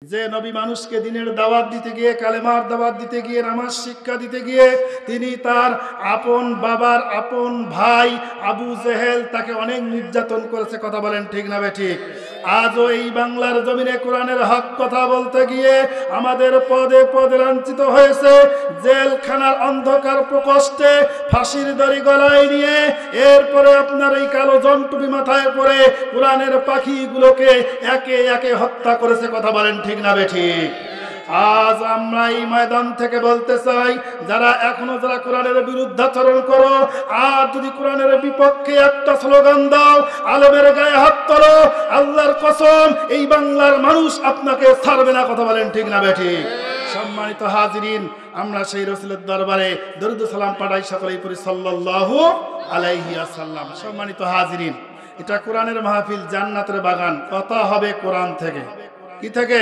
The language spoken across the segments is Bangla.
যে নবী মানুষকে দিনের দাওয়াত দিতে গিয়ে, কালেমার দাওয়াত দিতে গিয়ে, নামাজ শিক্ষা দিতে গিয়ে তিনি তার আপন বাবার আপন ভাই আবু জেহেল তাকে অনেক নির্যাতন করেছে। কথা বলেন ঠিক না বেঠিক? আজও এই বাংলার জমিনে কোরআনের হক কথা বলতে গিয়ে আমাদের পদে পদে লাঞ্ছিত হয়েছে। জেলখানার অন্ধকার প্রকোষ্ঠে ফাঁসির দড়ি গলায় নিয়ে এরপরে আপনার এই কালো জমটুপি মাথায় পরে কোরআনের পাখিগুলোকে একে একে হত্যা করেছে। কথা বলেন ঠিক না বেঠিক? আজ আমরা এই ময়দান থেকে বলতে চাই, যারা কোরআনের বিরুদ্ধাচরণ করো, আর যদি কোরআনের বিপক্ষে একটা স্লোগান দাও, আলেমের গায়ে হাত তোলো, আল্লাহর কসম এই বাংলার মানুষ আপনাকে ছাড়বে না। কথা বলেন ঠিক না বেঠিক? সম্মানিত হাজিরিন, আমরা সেই রাসূলের দরবারে দরুদ সালাম পাঠাই, সকলেই পড়ি সাল্লাল্লাহু আলাইহি ওয়াসাল্লাম। সম্মানিত হাজিরিন, এটা কোরআনের মাহফিল, জান্নাতের বাগান। কথা হবে কোরআন থেকে। কি থেকে?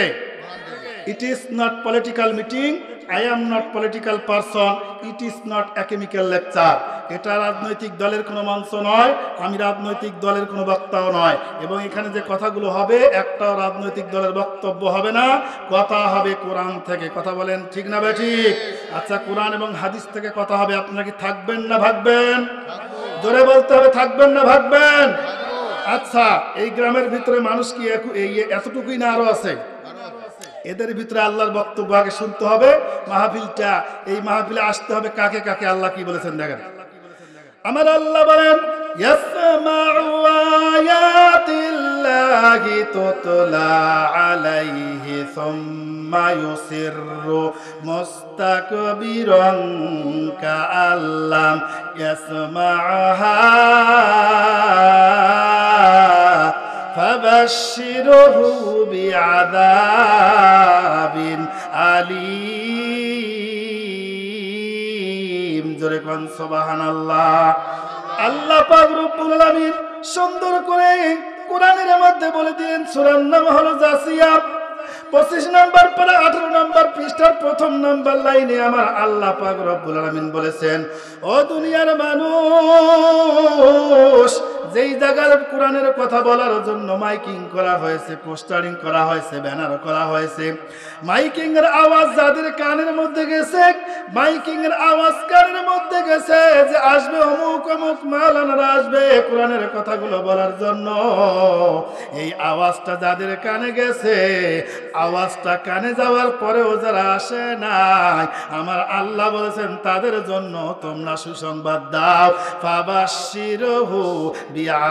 It is not political meeting. I am not political person. It is not academical lecture. এটা রাজনৈতিক দলের কোনো মঞ্চ নয়, আমি রাজনৈতিক দলের কোনো বক্তাও নয়, এবং এখানে যে কথাগুলো হবে একটাও রাজনৈতিক দলের বক্তব্য হবে না, কথা হবে কোরআন থেকে। কথা বলেন ঠিক না বেঠিক? আচ্ছা, কোরআন এবং হাদিস থেকে কথা হবে। আপনারা কি থাকবেন না ভাগবেন? জোরে বলতে হবে, থাকবেন না ভাগবেন? আচ্ছা, এই গ্রামের ভিতরে মানুষ কি এতটুকুই না আরো আছে? এদের ভিতরে আল্লাহর বক্তব্য আগে শুনতে হবে। মাহফিলটা, এই মাহফিলে আসতে হবে কাকে কাকে আল্লাহ কি বলেছেন দেখেন। আমার আল্লাহ বলেন, ইয়াসমাউ আয়াতিল্লাহি তুতলা আলাইহি সুম্মা ইউসিররু মুস্তাকবিরান কাআল্লাম ইয়াসমাউহা ফাবাশশিরহু বিআযাবিন আলীম। জোরে কোন সুবহানাল্লাহ। আল্লাহ পাক রব্বুল আলামিন সুন্দর করে কোরআনের মধ্যে বলে দিলেন, সূরার নাম হলো জাসিয়া, 25 নম্বর পারা 18 নম্বর পৃষ্ঠার প্রথম নম্বর লাইনে আমার আল্লাহ পাক রব্বুল আলামিন বলেছেন, ও দুনিয়ার মানুষ, যেই জায়গার কোরআনের কথা বলার জন্য মাইকিং করা হয়েছে, পোস্টারিং করা হয়েছে, ব্যানার করা হয়েছে, মাইকিং এর আওয়াজ যাদের কানের মধ্যে গেছে, মাইকিং এর আওয়াজ কানের মধ্যে গেছে যে আসবে অমুক অমুক মাওলানারা আসবে কোরআনের কথাগুলো বলার জন্য, এই আওয়াজটা যাদের কানে গেছে, আওয়াজটা কানে যাওয়ার পরেও যারা আসে নাই, আমার আল্লাহ বলেছেন তাদের জন্য তোমরা সুসংবাদ দাও, ফাবাশশিরহু বিআযাবিন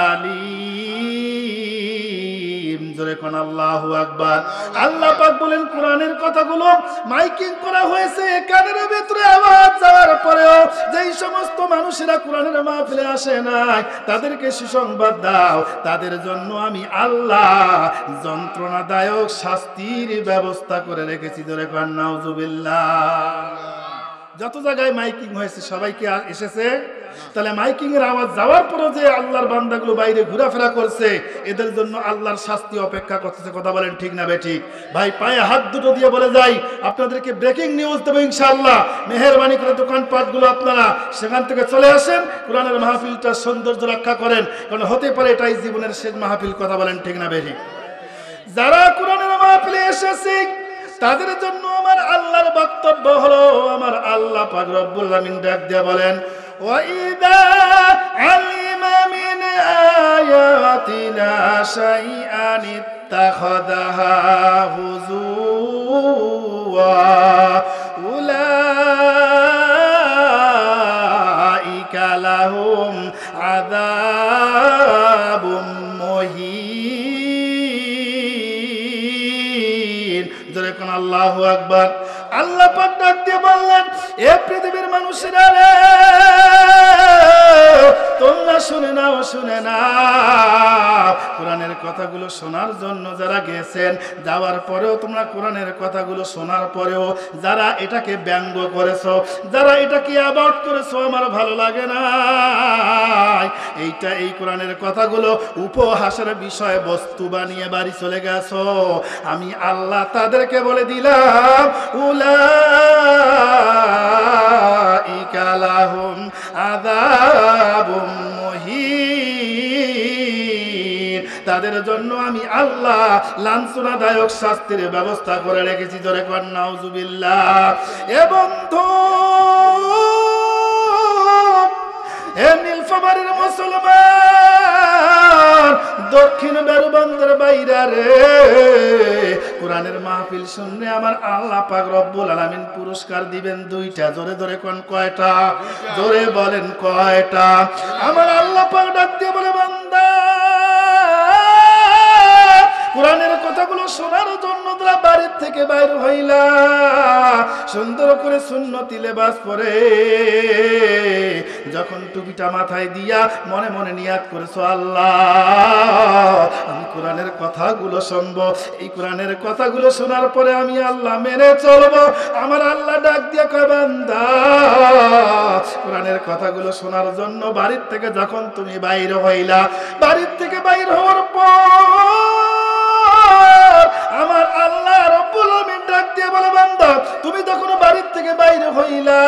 আলীম। জোরে কোন আল্লাহু আকবার। আল্লাহ পাক বলেন, কোরআনের কথাগুলো মাইকিং করা হয়েছে, কানের ভিতরে আওয়াজ যাওয়ার পরেও যেই সমস্ত মানুষেরা কোরআনের মাহফিলে আসে নাই, তাদেরকে সুসংবাদ দাও, তাদের জন্য আমি আল্লাহ যন্ত্রণাদায়ক শাস্তির ব্যবস্থা করে রেখেছি। জোরে কোন নাউজুবিল্লাহ। যত জায়গায় মাইকিং হয়েছে সবাই কি এসেছে? তাহলে মাইকিং এর আওয়াজ যাওয়ার পরও যে আল্লাহর বান্দাগুলো বাইরে ঘোরাফেরা করছে, এদের জন্য আল্লাহর শাস্তি অপেক্ষা করতেছে। কথা বলেন ঠিক না বেঠিক? ভাই, পায়ে হাত দুটো দিয়ে বলে যাই, আপনাদেরকে ব্রেকিং নিউজ দেবো ইনশাআল্লাহ। মেহেরবানি করে দোকানপাটগুলো আপনারা সেখান থেকে চলে আসেন, কোরআনের মাহফিলটা সৌন্দর্য রক্ষা করেন, কারণ হতে পারে এটাই জীবনের শেষ মাহফিল। কথা বলেন ঠিক না বেঠিক? যারা কোরআনের মাহফিলে এসেছে তাদের জন্য আমার আল্লাহর বক্তব্য হলো, আমার আল্লাহ পাক রব্বুল আলামিন ডাক দিয়ে বলেন, ওয়াইদা আলিমা মিন আয়াতিনা শাইআন ইত্তাখাযাহা হুজুওয়া উলাইকা লাহুম আযাবুম মুহিন। জোরে কোন আল্লাহু আকবার। আল্লাহ পাক ডাক দিয়ে বললেন, এ পৃথিবীর মানুষেরা রে, তোমরা শুনে নাও, শুনে নাও, কোরআনের কথাগুলো শোনার জন্য যারা গেছেন, যাওয়ার পরেও তোমরা কোরআনের কথাগুলো শোনার পরেও যারা এটাকে ব্যঙ্গ করেছো, যারা এটাকে অ্যাভয়েড করেছো, আমার ভালো লাগে না, এই কোরআনের কথাগুলো উপহাসের বিষয় বস্তু বানিয়ে বাড়ি চলে গেছো, আমি আল্লাহ তাদেরকে বলে দিলাম, উলাইকা লাহুম আযাবুম মুহিন। তাদের জন্য আমি আল্লাহ লাঞ্ছনাদায়ক শাস্তির ব্যবস্থা করে রেখেছি। জোরে কর নাউজুবিল্লাহ। এ বন্ধু, এ নীলফামারীর মুসলমান, দক্ষিণ বেরুবন্দের বাইরে রে, কোরআনের মাহফিল শুনলে আমার আল্লাহ পাক রব্বুল আলামিন পুরস্কার দিবেন দুইটা। জোরে জোরে কোন কয়টা? জোরে বলেন কয়টা? আমার আল্লাহ পাক ডাক দিয়ে বলে, বান্দা কোরআনের কথাগুলো শোনার জন্য তোরা বাড়ির থেকে বাইর হইলা, সুন্দর করে সুন্নতি লেবাস পরে যখন টুপিটা মাথায় দিয়া মনে মনে নিয়াত করেছো, আল্লাহ আমি কোরআনের কথাগুলো শুনবো, এই কোরআনের কথাগুলো শোনার পরে আমি আল্লাহ মেনে চলবো। আমার আল্লাহ ডাক দিয়া কয়, বান্দা কোরআনের কথাগুলো শোনার জন্য বাড়ির থেকে যখন তুমি বাইর হইলা, বাড়ির থেকে বাইর হওয়ার পর আমার আল্লাহ রব্বুল আলামিন ডাক দিয়ে বলে, বান্দা তুমি যখন বাড়ির থেকে বাইরে হইলা,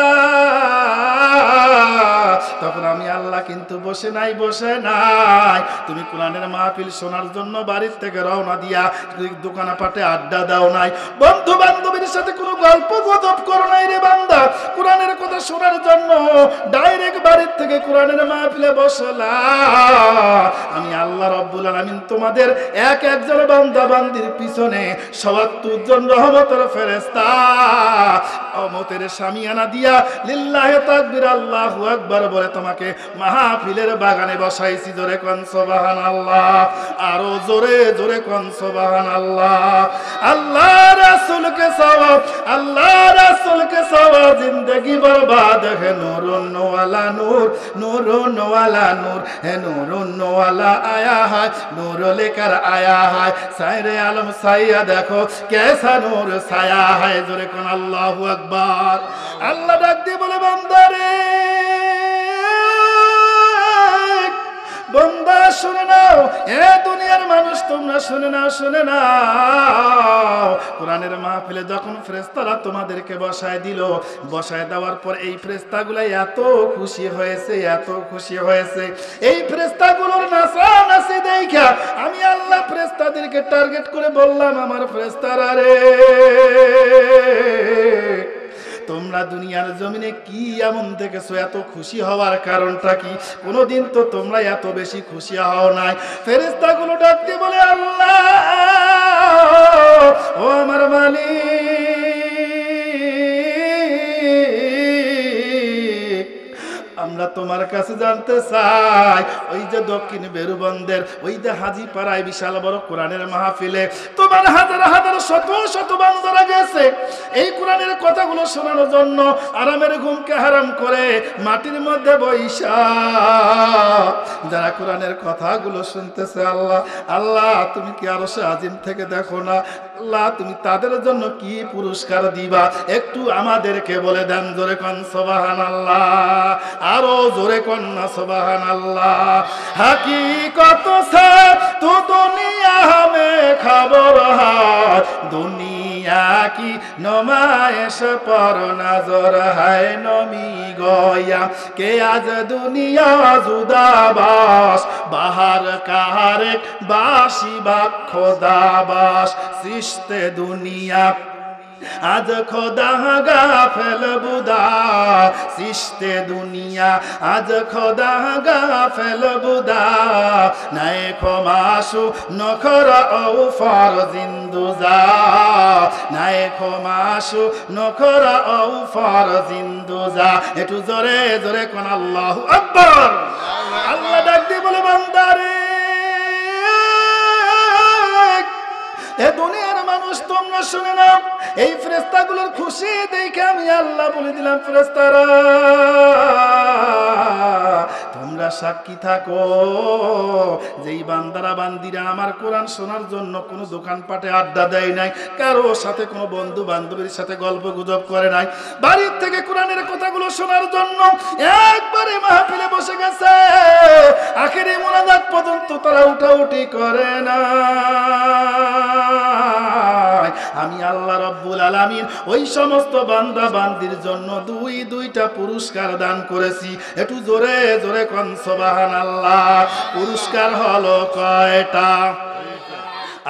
তখন আমি আল্লাহ কিন্তু বসে নাই। তুমি কোরআনের মাহফিল শোনার জন্য বাড়ির থেকে রওনা দিয়া দোকানপাটে আড্ডা দাও নাই, বন্ধু বান্ধবীর সাথে কোনো গল্প গুজব করো নাই রে বান্দা। কোরআনের কথা শোনার জন্য ডাইরেক্ট বাড়ির থেকে কোরআনের মাহফিলে বসলা। আমি আল্লাহ রব্বুল আলামিন তোমাদের এক একজন বান্দা বান্দির পিছনে ৭৭ জন রহমতের ফেরেশতা রহমতের শামিয়ানা দিয়া লিল্লাহি তাকবীর আল্লাহু আকবার বলে তোমাকে মাহফিলের বাগানে বসাইছি। জোরে কোন সুবহানাল্লাহ, আরো জোরে জোরে কোন সুবহানাল্লাহ। আল্লাহ রাসূলকে সওয়াব, আল্লাহ রাসূলকে সওয়াব, জিंदगी बर्बाद है नूरुन वाला नूर, नूरुन वाला नूर है, नूरुन वाला आया है, नूर लेकर आया है, सायरे आलम साया देखो कैसा नूर साया है। जोरे कोन अल्लाहु আকবার। আল্লাহ ডাক দিয়ে বলে, বান্দারে বান্দা শুনে নাও, এ দুনিয়ার মানুষ তোমরা শুনে নাও, শুনে নাও। কোরআনের মাহফিলে যখন ফেরেশতারা তোমাদেরকে বসায় দিল, বসায় দেওয়ার পর এই ফেরেশতাগুলো এত খুশি হয়েছে, এত খুশি হয়েছে, এই ফেরেশতাগুলোর নাচানাচি দেখা আমি আল্লাহ ফেরেশতাদেরকে টার্গেট করে বললাম, আমার ফেরেশতারা রে, তোমরা দুনিয়ার জমিনে কি এমন দেখেছো, এত খুশি হওয়ার কারণটা কি? কোনোদিন তো তোমরা এত বেশি খুশি হও নাই। ফেরেশতাগুলো ডাকতে বলে, আল্লাহ ও আমার মালিক, আমরা তোমার কাছে জানতে চাই, ওই যে দক্ষিণ বেরুবন্দের ওই যে হাজীপাড়ায় বিশাল বড় কোরআনের মাহফিলে তোমার হাজার হাজার শত শত বান্দারা গেছে এই কোরআনের কথাগুলো শোনানোর জন্য, আরামের ঘুমকে হারাম করে মাটির মধ্যে বৈশা যারা কোরআনের কথাগুলো শুনতেছে, আল্লাহ আল্লাহ তুমি কি আরশে আজিম থেকে দেখো না? আল্লাহ তুমি তাদের জন্য কি পুরস্কার দিবা একটু আমাদেরকে বলে দেন। জোরে কোন সুবহানাল্লাহ, আরো জোরে কোন না সুবহানাল্লাহ। হাকিকত সে তু দুনিয়া মে খবর হায়, দুনিয়া কি নমায়েশ পর নজর হায়, নমি গয়া কে আজ দুনিয়া জুদাবাস, বাহার কাহারে বাসি বা খোদাবাস, সৃষ্টি দুনিয়া আজ খোদা গাফেল বুদা, সৃষ্টি দুনিয়া আজ খোদা গাফেল বুদা, নাই ক্ষমাসু নখর ও ফর জিন্দুজা, নাই ক্ষমাসু নখর ও ফর জিন্দুজা। একটু জোরে জোরে কোন আল্লাহু আকবার। আল্লাহ ডাক দিয়ে বলে, বান্দারে এ দুনিয়ার মানুষ তোমরা শুনে নাও, এই ফেরেশতাগুলোর খুশি দেখে আমি আল্লাহ বলে দিলাম, ফেরেশতারা তোমরা সাক্ষী থাকো, যেই বান্দারা বান্দিরা আমার কোরআন শোনার জন্য কোনো দোকানপাটে আড্ডা দেয় নাই, কারো সাথে কোনো বন্ধু বান্ধবীর সাথে গল্প গুজব করে নাই, বাড়ির থেকে কোরআনের কথাগুলো শোনার জন্য একবারে মাহফিলে বসে গেছে, আখেরি মোনাজাত পর্যন্ত তারা উঠাউঠি করে না। আমি আল্লাহ রব্বুল আলামিন আলামিন ওই সমস্ত বান্দা বান্দির জন্য দুইটা পুরস্কার দান করেছি। একটু জোরে জোরে কোন সুবহানাল্লাহ। পুরস্কার হলো কয়টা?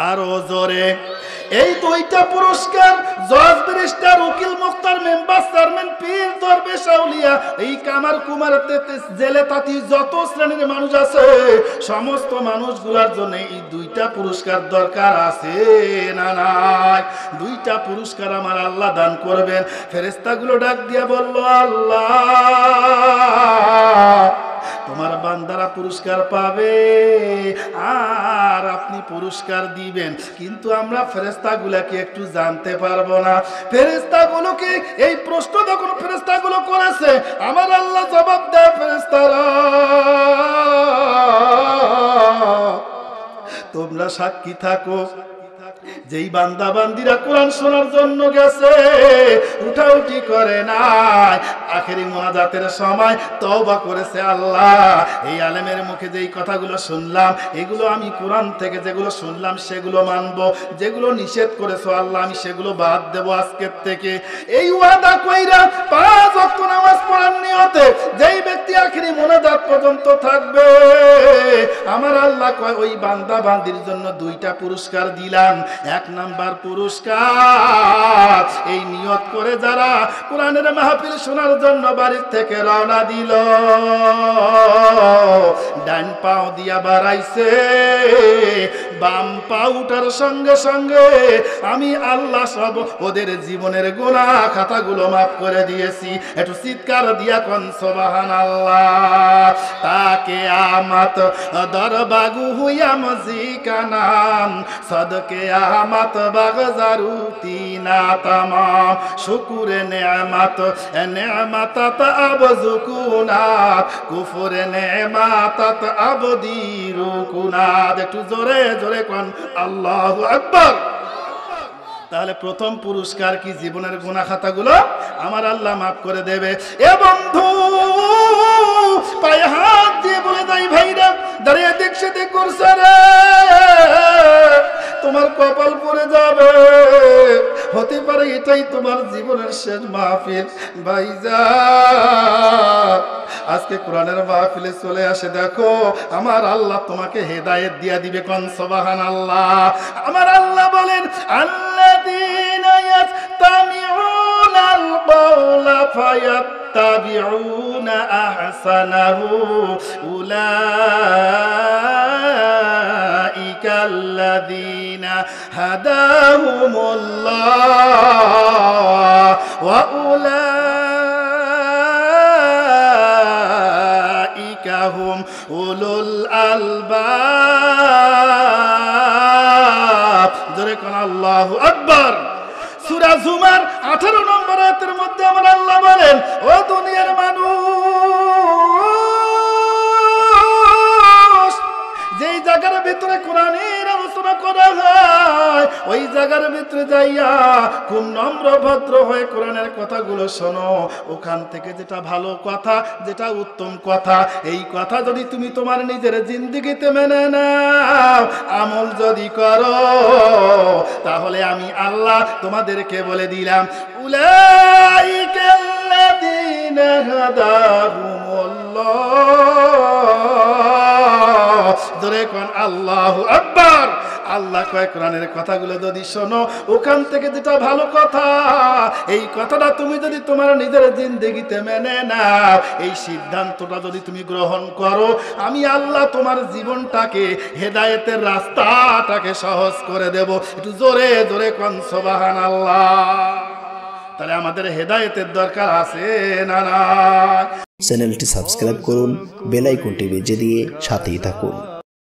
আরো জোরে। এই দুইটা পুরস্কার জজ ব্যারিস্টার উকিল মুখতার মেম্বার চেয়ারম্যান পীর দরবেশ আউলিয়া এই কামার কুমার জেলে তাঁতি যত শ্রেণীর মানুষ আছে সমস্ত মানুষগুলোর জন্য এই দুইটা পুরস্কার দরকার আছে না নাই? দুইটা পুরস্কার আমার আল্লাহ দান করবেন। ফেরেশতাগুলো ডাক দিয়া বলল, আল্লাহ তোমার বান্দারা পুরস্কার পাবে আর আপনি পুরস্কার দিবেন, কিন্তু আমরা ফেরেশতাগুলোকে একটু জানতে পারবো না। ফেরেশতাগুলোকে এই প্রশ্ন যখন ফেরেশতাগুলো করেছে, আমার আল্লাহ জবাব দেয়, ফেরেশতারা তোমরা সাক্ষী থাকো, যেই বান্দা বান্দিরা কোরআন শোনার জন্য গেছে উঠাউঠি করে নাই, আখেরি মোনাজাতের সময় তওবা করেছে, আল্লাহ এই আলেমের মুখে যেই কথাগুলো শুনলাম এগুলো আমি কোরআন থেকে যেগুলো শুনলাম সেগুলো মানবো, যেগুলো নিষেধ করেছো আল্লাহ আমি সেগুলো বাদ দেবো আজকের থেকে। এই ওয়াদা কইরা 5 ওয়াক্ত নামাজ পড়ার নিয়তে যেই ব্যক্তি আখেরি মোনাজাত পর্যন্ত থাকবে আমার আল্লাহ কয় ওই বান্দা বান্দির জন্য 2টা পুরস্কার দিলাম। 1 নাম্বার পুরস্কার এই নিয়ত করে যারা কোরআনের মাহফিল শোনার জন্য বাড়ি থেকে রওনা দিল, ডান পাও দিয়া বাড়াইছে, বাম পা উঠার সঙ্গে সঙ্গে আমি আল্লাহ সব ওদের জীবনের গুনাহ খাতাগুলো মাফ করে দিয়েছি। একটু চিৎকার দিয়া কোন সুবহানাল্লাহ। তাকে আমাত দরবাগু হুয়া মজিকানাম সদকে আহমত বাগজারুতি না তামাম শুকুরে নেয়ামত নেয়ামতাত আবজুকুনাত কুফরে নেয়ামতাত আবদিরুকুনাত। একটু জোরে জোরে কোন আল্লাহু আকবার। তাহলে প্রথম পুরস্কার কি? জীবনের গুনাহ খাতাগুলো আমার আল্লাহ মাফ করে দেবে। এ বন্ধু পায়ে হাত দিয়ে বলে দেয়, ভাইরা দাঁড়িয়ে দেখছে দেখ করছে রে, তোমার কপাল পড়ে যাবে, হতে পারে এটাই তোমার জীবনের শেষ মাহফিল। ভাইজান আজকে কোরআনের মাহফিলে চলে আসে, দেখো আমার আল্লাহ তোমাকে হেদায়েত দিয়া দিবে। কোন সুবহানাল্লাহ। আমার আল্লাহ বলেন, আল্লাযীনা ইয়াসতামিউনাল কাওলা ফায়াত্তাবিউনা আহসানাহু উলাইকাল্লাযীনা হাদাহুমুল্লাহ ওয়া উলাইকা হুম উলুল আলবাব। জোরে কোন আল্লাহু আকবার। সূরা জুমার 18 নম্বর আয়াতের মধ্যে আমার আল্লাহ বলেন, ও দুনিয়ার মানুষ, যেই জায়গার ভিতরে কোরআনের আলোচনা করা হয় ওই জায়গার ভিতরে যাইয়া খুব নম্র ভদ্র হয়ে কোরআনের কথাগুলো শোনো। ওখান থেকে যেটা ভালো কথা, যেটা উত্তম কথা, এই কথা যদি তুমি তোমার নিজের জিন্দেগিতে মেনে নাও, আমল যদি করো, তাহলে আমি আল্লাহ তোমাদেরকে বলে দিলাম, উলাইকাল্লাযীনা হাদাহুমুল্লাহ। জোরে কোন আল্লাহু আকবার। আল্লাহ কয় কোরআনের কথাগুলো যদি শোনো, ওখান থেকে যেটা ভালো কথা, এই কথাটা তুমি যদি তোমার নিজের জিন্দেগিতে মেনে নাও, এই সিদ্ধান্তটা যদি তুমি গ্রহণ করো, আমি আল্লাহ তোমার জীবনটাকে হেদায়েতের রাস্তাটাকে সহজ করে দেব। একটু জোরে জোরে কোন সুবহানাল্লাহ। তাহলে আমাদের হেদায়েতের দরকার আছে না না? চ্যানেলটি সাবস্ক্রাইব করুন, বেল আইকনটি বেজে দিয়ে সাথেই থাকুন।